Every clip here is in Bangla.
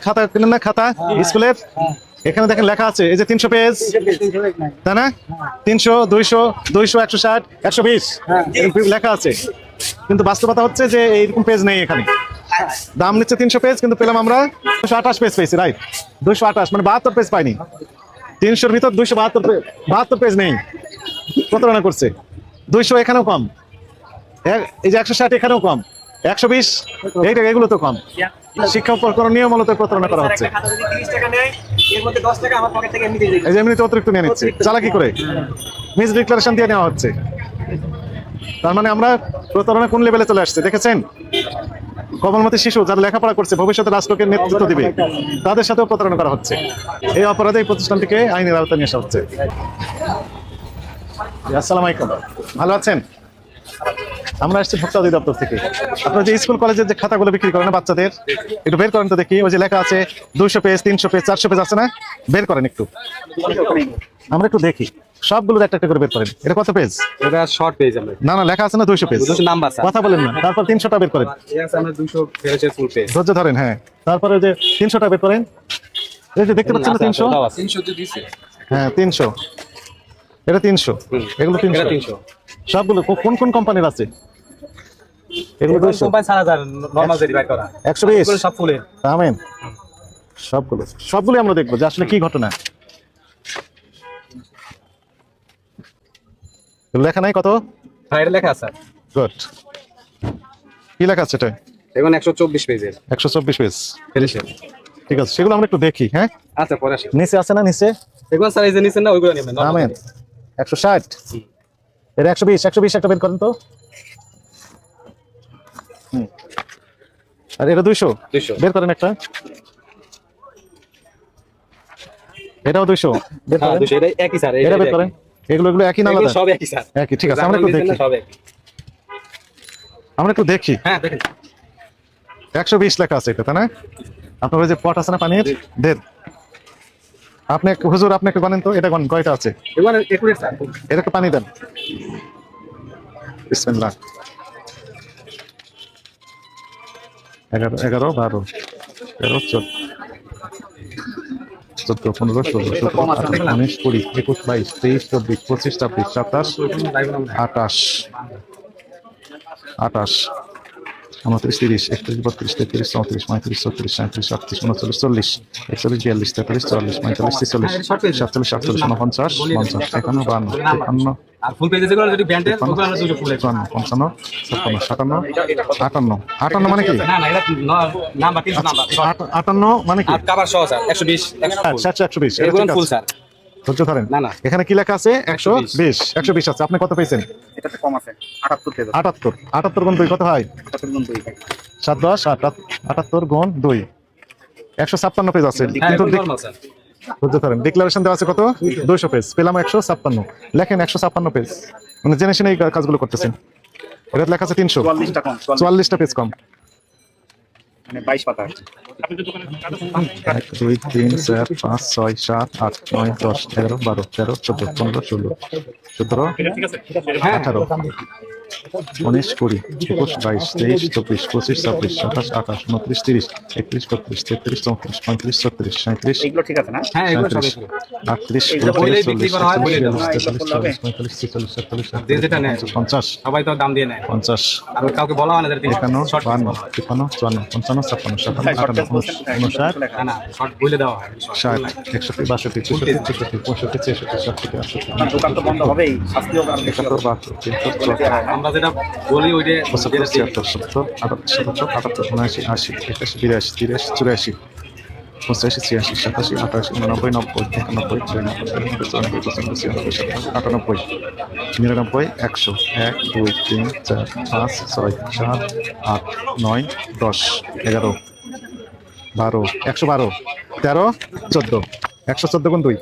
খাতা কিনেন না, খাতা স্কুলের? এখানে দেখেন লেখা আছে, এই যে 300 পেজ, তাই না? 300, 200, 200, 160, 120 লেখা আছে, কিন্তু বাস্তবতা হচ্ছে যে এইরকম পেজ নেই এখানে। দাম নিচ্ছে 300 পেজ, কিন্তু পেলাম আমরা 228 পেজ পেয়েছি, রাইট? 228 মানে 72 পেজ পাইনি। 300-র ভিতর 272 পেজ নেই, প্রতারণা করছে। 200 এখানেও কম, এই যে 160 এখানেও কম, 120 এগুলো তো কম। শিক্ষা উপকরণ নিয়ে মূলত প্রতারণা করা হচ্ছে। এই যে এমনিতে অতিরিক্ত নিয়ে নিচ্ছে, চালাকি করে মিস ডিক্লারেশন দিয়ে নেওয়া হচ্ছে। তার মানে আমরা প্রতারণা কোন লেভেলে চলে আসছে দেখেছেন? কমলমতি শিশু যারা লেখাপড়া করছে, ভবিষ্যতে রাষ্ট্রকে নেতৃত্ব দিবে, তাদের সাথেও প্রতারণা করা হচ্ছে। এই অপরাধে এই প্রতিষ্ঠানটিকে আইনের আওতায় নিয়ে আসা হচ্ছে। আসসালামু আলাইকুম, ভালো আছেন? আমরা আসছি ভোক্তা অধিদপ্তর থেকে। আপনারা যে স্কুল কলেজের যে খাতাগুলো বিক্রি করেন বাচ্চাদের, একটু বের করেন তো দেখি। ওই যে লেখা আছে 200 পেজ, 300 পেজ, 400 পেজ আছে না? বের করেন একটু, আমরা একটু দেখি। সবগুলো একটা একটা করে বের করেন। এটা কত পেজ? এটা শর্ট পেজ। না না, লেখা আছে না 200 পেজ, নাম্বার কথা বলেন না। তারপর 300টা বের করেন। আমরা 200 পেজের ফুল পেজ ধৈর্য ধরেন, হ্যাঁ। তারপরে যে 300টা বের করেন। এই যে দেখতে পাচ্ছেন না 300? 300 তো দিছে। হ্যাঁ 300, এটা 300, এগুলো 300 সবগুলো। কোন কোন কোম্পানির আছে এগুলো? 200 কোম্পানি ছাড়া যায় নরমাল যে ডিভাইড করা 120 এগুলো সব ফুলে। আমেন, সবগুলো আমরা দেখবো যে আসলে কি ঘটনা। লেখা নাই কত? হ্যাঁ এটা লেখা আছে। গুড, কি লেখা আছে এটা? এখন 124 পেজের 124 পেজ, ফেরিশে। ঠিক আছে, সেগুলো আমরা একটু দেখি। হ্যাঁ আচ্ছা পরে আসি। নিচে আছে না? নিচে এগুলো স্যার এই যে নিছেন না ওইগুলো নেবেন। আমেন। 160, এটা 120 একটা বের করেন তো। আর এটা 200 বের করেন একটা। এটাও 200 বের হ্যাঁ করেন। 200 এটা একই স্যার। এটা বের করেন। এগুলো একই না আলাদা? সব একই স্যার, একই, ঠিক আছে। আমরা একটু দেখি, সব একই। আমরা একটু দেখি। হ্যাঁ দেখেন 120 লেখা আছে এটা, তাই না? আপনার ওই যে পট আছে না পানির, দেন আপনি হুজুর আপনি একটু গণেন তো, এটা গণ কয়টা আছে? এগুলো একুরেট স্যার। এটা একটু পানি দেন, বিসমিল্লাহ। 11, 12, 13, 14, 15, 16, 17, 18, 19, 20, 21, 22, 23, 24, 25, 26, 27, 28, 29, 30, 31, 32, 33, 34, 35, 36, 37, 38, 39, 40, 41, 42, 43, 44, 45, 46, 47, 48, 49, 50, 51, 52, 53, আর ফুল পেজে যেগুলো যদি ব্যান্ডের ওগুলো আমরা 200 ফুলে। 55, 56, 57, 58, 58 মানে কি? না না এটা নাম্বার 300 নাম্বার। 58 মানে কি? আর কভার সহ স্যার 120 120 এগুলো ফুল স্যার। ধৈর্য ধরেন। না না এখানে কি লেখা আছে? 120 আছে। আপনি কত পেয়েছেন? এটাতে কম আছে 78 পেজ। 78 গুণ 2 কত হয়? 78 গুণ 2 7 10 78 গুণ 2 156 পেজ আছে। হ্যাঁ কিন্তু এটা নরমাল স্যার। ধৈর্য ধরেন, ডিক্লারেশন দেওয়া আছে কত? 200 পেজ, পেলাম 156। লেখেন 156 পেজ, মানে জেনে শুনে এই কাজগুলো করতেছেন। এটা লেখা আছে 300, 44টা কম, 44টা পেজ কম। মানে 22 পাতা। 1 2 3 4 5 6 7 8 9 10 11 12 13 14 15 16 17 18 19 20 21 22 23 24 25 26 27 28 29 30 31 32 33 34 35 36 37 এইগুলো ঠিক আছে না? হ্যাঁ এগুলো সব 38 এগুলো বইলেই বিক্রি করা হয়, বইলেই দেওয়া হয়। যেটা নেয় 50 সবাই তো দাম দিয়ে নেয়। 50 আর কাউকে বলা হয় না যে 51 শর্ট 52 53 54 55 56 57 58 59 না না শর্ট বইলে দেওয়া হয়। 60 61 62 63 64 65 66 67 68 দোকান তো বন্ধ হবেই, শাস্তিও করবে। 71 72 73 আমরা যেটা বলি ওইটা 75 76 77 78 77 79 80 81 82 83 84 85 86 87 88 89 90 91 92 93 94 95 96 97 98 99 100 1 2 3 4 5 6 7 8 9 10 11 12 112 13 14 114 গুণ 2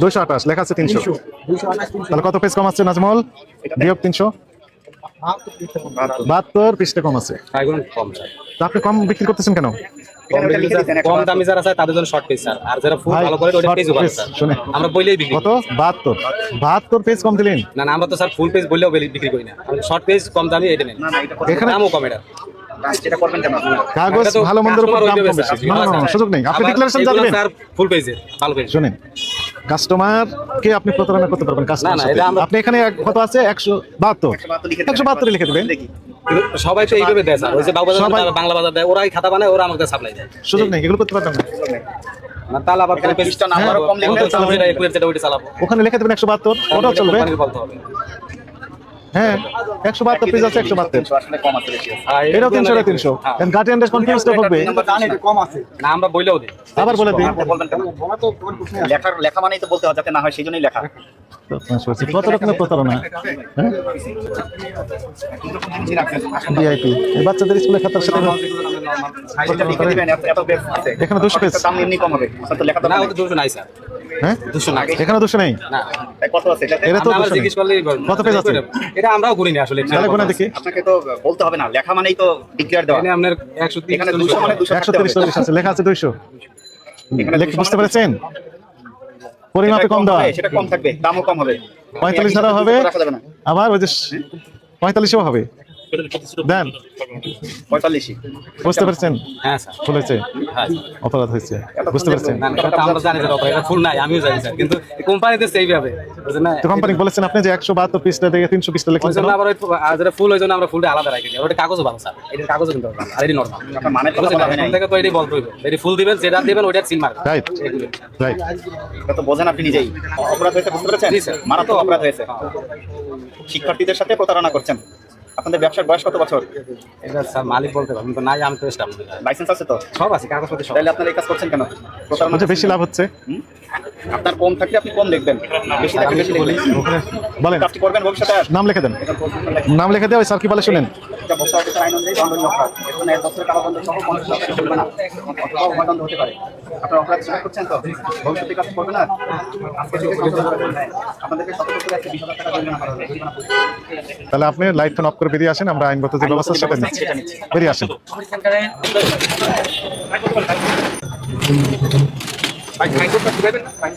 228 লেখা আছে 300। তাহলে কত পেজ কম আছে নাজমল? বিয়োগ 300, 72 পৃষ্ঠা কম আছে। এগুলো কম স্যার। তা আপনি কম বিক্রি করতেছেন কেন? কম দামি যারা চায় তাদের জন্য শর্ট পেজ স্যার, আর যারা ফুল ভাই, ভালো করে ওটা short পেজ ভালো page, স্যার। শুনে। আমরা বইলেই বিক্রি কত? 72 পেজ কম দিলেন। না না আমরা তো স্যার ফুল পেজ বললেও বিক্রি করি না। আমরা শর্ট পেজ কম দামি এটা নেই। এখানে দামও কম এটা। যেটা করবেন কেন? কাগজ এটা তো ভালো মন্দের উপর customer দাম ওইভাবে কম বেশি। স্যার। না, সুযোগ নেই, আপনি আবার ডিক্লারেশন এগুলো জানবেন। স্যার ফুল পেজের, ভালো পেজ। শুনেন, কাস্টমার কে আপনি প্রতারণা করতে পারবেন কাস্টমার না, সাথে। এটা আমরা- আপনি এখানে কত আছে 172 172 লিখে দিবেন। দেখি কিন্তু সবাই তো এইভাবে দেয় স্যার, ওই যে বাবুবাজার সবাই- বাংলা বাজার দেয়, ওরাই খাতা বানায়, ওরা আমাকে সাপ্লাই দেয়। সুযোগ নেই, এগুলো করতে পারবেন না। না, তাহলে আবার এখানে full page- পৃষ্ঠা নাম্বারও কম লিখলে full page চালাবো, যেটা একুয়ের যেটা ওইটা চালাবো। ওখানে লিখে দেবেন 172, ওটাও চলবে। কোম্পানিকে বলতে হবে। হ্যাঁ 172 পেজ আছে 172, আসলে কম আছে বেশি আছে। আর এটাও 300 এটা 300। হ্যাঁ। এন্ড গার্ডিয়ানদের কনফিউজ হবে। না, আমরা বইলেও দিই। আবার বলে দিন, আপনি বলবেন কেন? লেখা মানেই তো বলতে হয় যাতে না হয় সেই জন্যই লেখা। কত রকমের প্রতারণা। হ্যাঁ ভিআইপি এই বাচ্চাদের স্কুলে খাতার সাথে সেটা লিখে দিবেন, এত বেশ আছে। এখানে 200 পেজ। দাম এমনি কম হবে। আপনার তো লেখা না, দরকার ওদের দুশো নাই স্যার, হ্যাঁ 200 নাই। এখানে 200 নেই। না, নেই। কত আছে এটাতে? এটা তো আমরা 200 নেই। জিজ্ঞেস করলেই বলবো। কত পেজ আছে? এটা আমরাও ঘুরিনি আসলে। তাহলে গুণা দেখি। আপনাকে তো বলতে হবে না, লেখা মানেই তো ডিক্লেয়ার দেওয়া। এখানে আপনার 130 এখানে 200 মানে 200 থাকতে 130 হবে। 40 আছে, লেখা আছে 200। এখানে লেখে 200 বুঝতে মানে পেরেছেন? পরিমাপে সেটা কম দেওয়া, হবে, সেটা কম থাকবে, দামও কম হবে। 45 ধারা হবে, রাখা যাবে না। আবার ওই যে 45ও হবে। দেন 45 বুঝতে পেরেছেন? হ্যাঁ স্যার, ভুল হয়েছে, হ্যাঁ। অপরাধ হয়েছে, বুঝতে পেরেছেন? না, না, এটা তো আমরা জানি যে এটা ফুল নাই, আমিও জানি স্যার, কিন্তু কোম্পানিতে সেইভাবে বুঝছেন না। তো কোম্পানি বলেছেন আপনি যে 172 পিসটা থেকে 300 পিসটা ওই লিখলেন জন্য কেন? আবার ওই যেটা ফুল, ওই জন্য আমরা ফুলটা আলাদা রাখি দিই। ওটা কাগজও ভালো স্যার, এটার কাগজও কিন্তু ভালো, আর এটি নরমাল। আপনার মানে তো বুঝছেন কথা না, হবে না। এখন থেকে তো এটাই বলতে হইবে। এটি ফুল দিবেন, যেটা দিবেন ওইটার সিল মার্ক। Right right. এটা তো বোঝেন আপনি নিজেই। অপরাধ হয়েছে, বুঝতে পেরেছেন? জি, স্যার। মারাত্মক অপরাধ হয়েছে। শিক্ষার্থীদের সাথে প্রতারণা করছেন। আপনাদের ব্যবসার বয়স কত বছর? এটা স্যার মালিক বলতে পারবেন, তো নাই, আমি তো স্টাফ। লাইসেন্স আছে তো? সব আছে, কাগজপত্র সব। তাহলে আপনারা এই কাজ করছেন কেন? প্রতারণা বলছে বেশি লাভ হচ্ছে। হুম? আপনার কম থাকলে আপনি কম দেখবেন, বেশি থাকলে বেশি দেখবেন। ওখানে বলেন, কাজটি করবেন ভবিষ্যতে আর? নাম লিখে দেন, এটা প্রশ্ন লেখা। নাম লিখে দিয়ে ওই স্যার কি বলে শুনেন। এটা ভোক্তা অধিকার আইন অনুযায়ী দণ্ডনীয় অপরাধ। এর জন্য 1 বছরের কারাদণ্ড সহ 50 লাখ টাকা জরিমানা অথবা উভয়দণ্ড হতে পারে। আপনারা অপরাধ স্বীকার করছেন তো? ভবিষ্যতে কাজ করবেন না? আজকে থেকে সংশোধন করবেন। আপনাদেরকে সতর্ক করে আজকে 20,000 টাকা জরিমানা করা হবে। তাহলে আপনি লাইট ফোন অফ করে বেরিয়ে আসেন, আমরা আইনগত যে ব্যবস্থা সেটা নিচ্ছি। বেরিয়ে আসেন। ফাইন করতে দিবেন না? ফাইন।